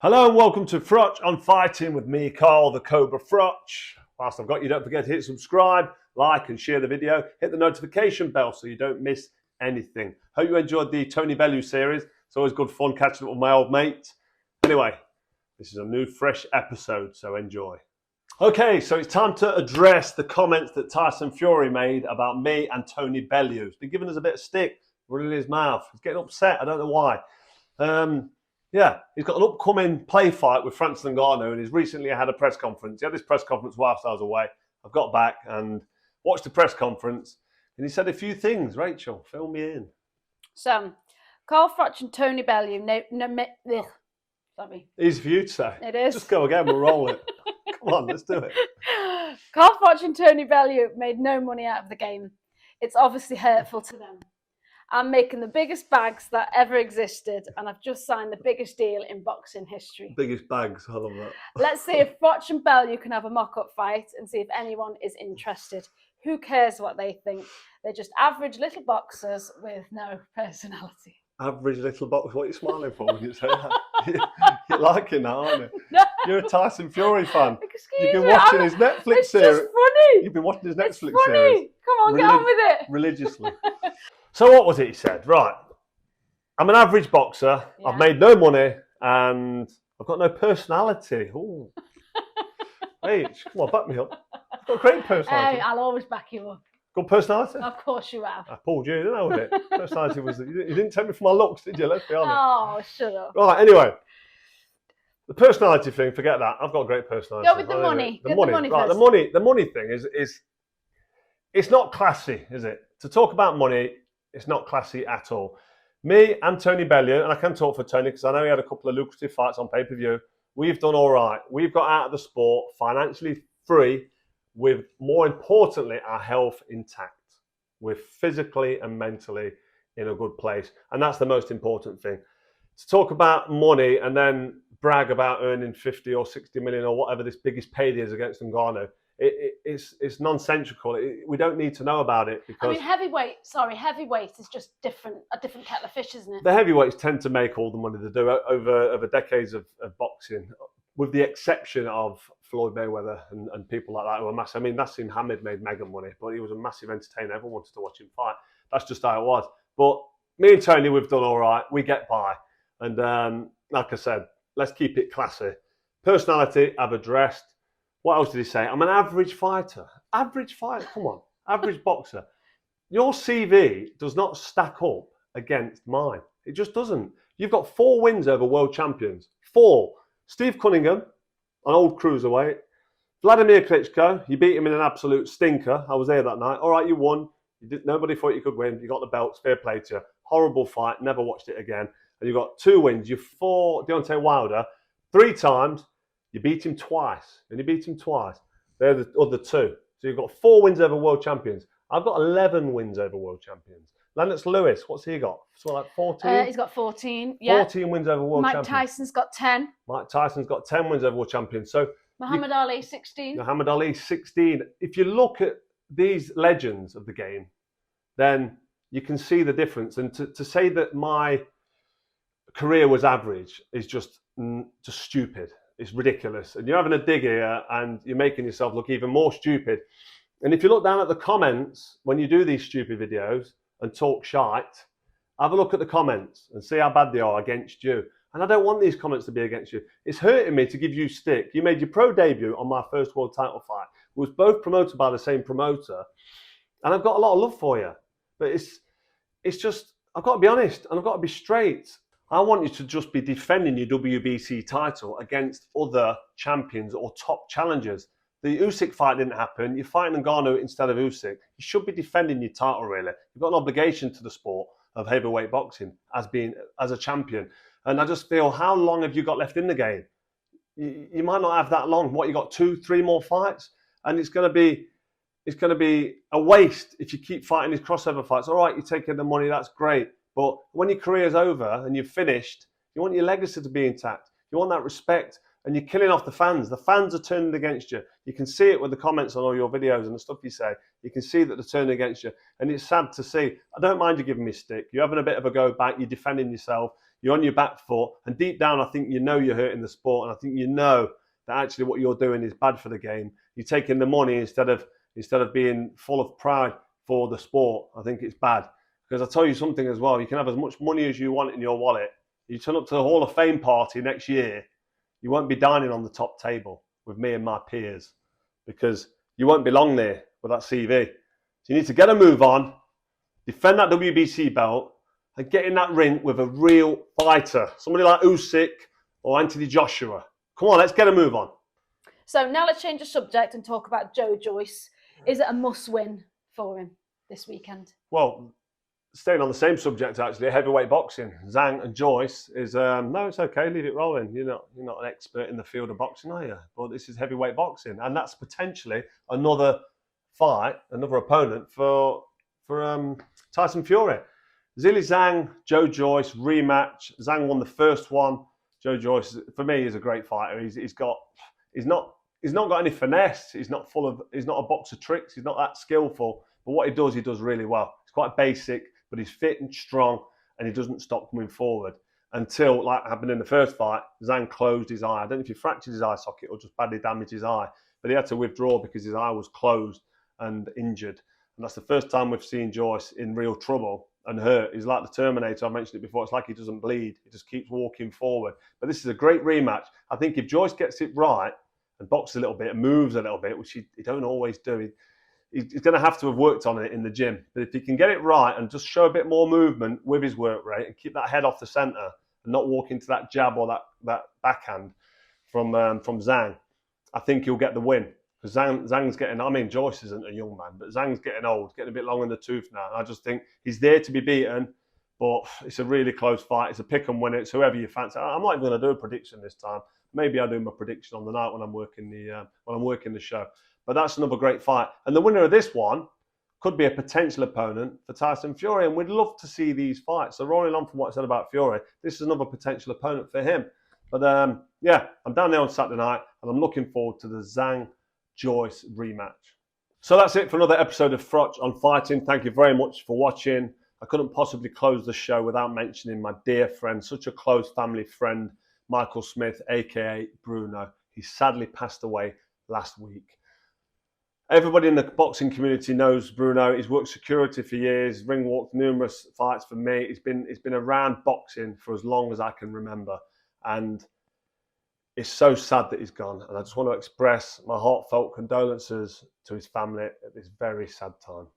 Hello and welcome to Froch on Fighting with me, Carl the Cobra Froch. Whilst I've got you, don't forget to hit subscribe, like and share the video. Hit the notification bell so you don't miss anything. Hope you enjoyed the Tony Bellew series. It's always good fun catching up with my old mate. Anyway, this is a new fresh episode, so enjoy. Okay, so it's time to address the comments that Tyson Fury made about me and Tony Bellew. He's been giving us a bit of stick, running his mouth. He's getting upset, I don't know why. Yeah, he's got an upcoming play fight with Francis Ngannou, and he's recently had a press conference. He had this press conference whilst I was away. I've got back and watched the press conference, and he said a few things. Rachel, fill me in. So, Carl Froch and Tony Bellew, sorry. Easy for you to say. It is. Just go again, we'll roll it. Come on, let's do it. Carl Froch and Tony Bellew made no money out of the game. It's obviously hurtful to them. I'm making the biggest bags that ever existed, and I've just signed the biggest deal in boxing history. Biggest bags, I love that. Let's see if Froch and Bellew can have a mock-up fight and see if anyone is interested. Who cares what they think? They're just average little boxers with no personality. Average little box. What are you smiling for when you say that? You're liking that, aren't you? No. You're a Tyson Fury fan. Excuse You've been me, watching his Netflix it's series. just funny. You've been watching his It's Netflix funny. series. Come on, get on with it. Religiously. So what was it he said? Right. I'm an average boxer. Yeah. I've made no money and I've got no personality. Ooh. Hey, come on, back me up. I've got a great personality. Hey, I'll always back you up. Good personality? Of course you have. I pulled you, didn't I, with it? Personality was... You didn't take me for my looks, did you? Let's be honest. Oh, shut up. Right, anyway. The personality thing, forget that. I've got a great personality. Go with the money. Get the money right, first. the money thing is it's not classy, is it? To talk about money, it's not classy at all. Me and Tony Bellew, and I can talk for Tony because I know he had a couple of lucrative fights on pay-per-view. We've done all right. We've got out of the sport financially free with, more importantly, our health intact. We're physically and mentally in a good place. And that's the most important thing. To talk about money and then brag about earning 50 or 60 million or whatever this biggest payday is against Ngannou, it's nonsensical. We don't need to know about it because... I mean, heavyweight is just a different kettle of fish, isn't it? The heavyweights tend to make all the money they do over decades of boxing, with the exception of Floyd Mayweather and people like that who are massive. I mean, Nassim Hamid made mega money, but he was a massive entertainer. Everyone wanted to watch him fight. That's just how it was. But me and Tony, we've done all right. We get by. And like I said, let's keep it classy. Personality, I've addressed. What else did he say? I'm an average fighter. Average fighter? Come on. Average boxer. Your CV does not stack up against mine. It just doesn't. You've got 4 wins over world champions. 4. Steve Cunningham, an old cruiserweight. Vladimir Klitschko, you beat him in an absolute stinker. I was there that night. All right, you won. Nobody thought you could win. You got the belts. Fair play to you. Horrible fight. Never watched it again. And you got 2 wins. You fought Deontay Wilder 3 times. You beat him twice. And you beat him twice. They're the other 2. So you've got 4 wins over world champions. I've got 11 wins over world champions. Lennox Lewis, what's he got? So like 14? He's got 14. Yeah. 14 wins over world champions. Mike Tyson's got 10. Mike Tyson's got 10 wins over world champions. So Muhammad Ali, 16. Muhammad Ali, 16. If you look at these legends of the game, then you can see the difference. And to say that my career was average is just stupid. It's ridiculous. And you're having a dig here and you're making yourself look even more stupid. And if you look down at the comments, when you do these stupid videos and talk shite, have a look at the comments and see how bad they are against you. And I don't want these comments to be against you. It's hurting me to give you stick. You made your pro debut on my first world title fight. It was both promoted by the same promoter. And I've got a lot of love for you. But it's just, I've got to be honest and I've got to be straight. I want you to just be defending your WBC title against other champions or top challengers. The Usyk fight didn't happen. You're fighting Ngannou instead of Usyk. You should be defending your title, really. You've got an obligation to the sport of heavyweight boxing as a champion. And I just feel, how long have you got left in the game? You might not have that long. What, you got 2-3 more fights? And it's going to be a waste if you keep fighting these crossover fights. All right, you're taking the money, that's great. But when your career's over and you've finished, you want your legacy to be intact. You want that respect, and you're killing off the fans. The fans are turning against you. You can see it with the comments on all your videos and the stuff you say. You can see that they're turning against you. And it's sad to see. I don't mind you giving me stick. You're having a bit of a go back. You're defending yourself. you're on your back foot, and deep down, I think you know you're hurting the sport, and I think you know that actually what you're doing is bad for the game. You're taking the money instead of being full of pride for the sport. I think it's bad. Because I'll tell you something as well, you can have as much money as you want in your wallet. You turn up to the Hall of Fame party next year, you won't be dining on the top table with me and my peers because you won't belong there with that CV. So you need to get a move on, defend that WBC belt, and get in that ring with a real fighter. Somebody like Usyk or Anthony Joshua. Come on, let's get a move on. So now let's change the subject and talk about Joyce. Is it a must-win for him this weekend? Well, staying on the same subject, actually, heavyweight boxing. Zhang and Joyce is no, it's okay. Leave it rolling. You're not an expert in the field of boxing, are you? But this is heavyweight boxing, and that's potentially another fight, another opponent for Tyson Fury. Zhilei Zhang, Joyce rematch. Zhang won the first one. Joyce, for me, is a great fighter. He's not got any finesse. He's not a box of tricks. He's not that skillful. But what he does really well. It's quite basic, but he's fit and strong, and he doesn't stop coming forward until, like happened in the first fight, Zhang closed his eye. I don't know if he fractured his eye socket or just badly damaged his eye, but he had to withdraw because his eye was closed and injured. And that's the first time we've seen Joyce in real trouble and hurt. He's like the Terminator. I mentioned it before. It's like he doesn't bleed. He just keeps walking forward. But this is a great rematch. I think if Joyce gets it right and boxes a little bit and moves a little bit, which he don't always do, he's going to have to have worked on it in the gym. But if he can get it right and just show a bit more movement with his work rate and keep that head off the centre and not walk into that jab or that backhand from Zhang, I think he'll get the win. Because Zhang's getting, I mean, Joyce isn't a young man, but Zhang's getting old, getting a bit long in the tooth now. I just think he's there to be beaten, but it's a really close fight. It's a pick and win. It's whoever you fancy. I'm not even going to do a prediction this time. Maybe I'll do my prediction on the night when I'm working the show. But that's another great fight. And the winner of this one could be a potential opponent for Tyson Fury. And we'd love to see these fights. So rolling on from what I said about Fury, this is another potential opponent for him. But yeah, I'm down there on Saturday night, and I'm looking forward to the Zhang-Joyce rematch. So that's it for another episode of Froch on Fighting. Thank you very much for watching. I couldn't possibly close the show without mentioning my dear friend, such a close family friend, Michael Smith, a.k.a. Bruno. He sadly passed away last week. Everybody in the boxing community knows Bruno. He's worked security for years, ring walked numerous fights for me. He's been around boxing for as long as I can remember. And it's so sad that he's gone. And I just want to express my heartfelt condolences to his family at this very sad time.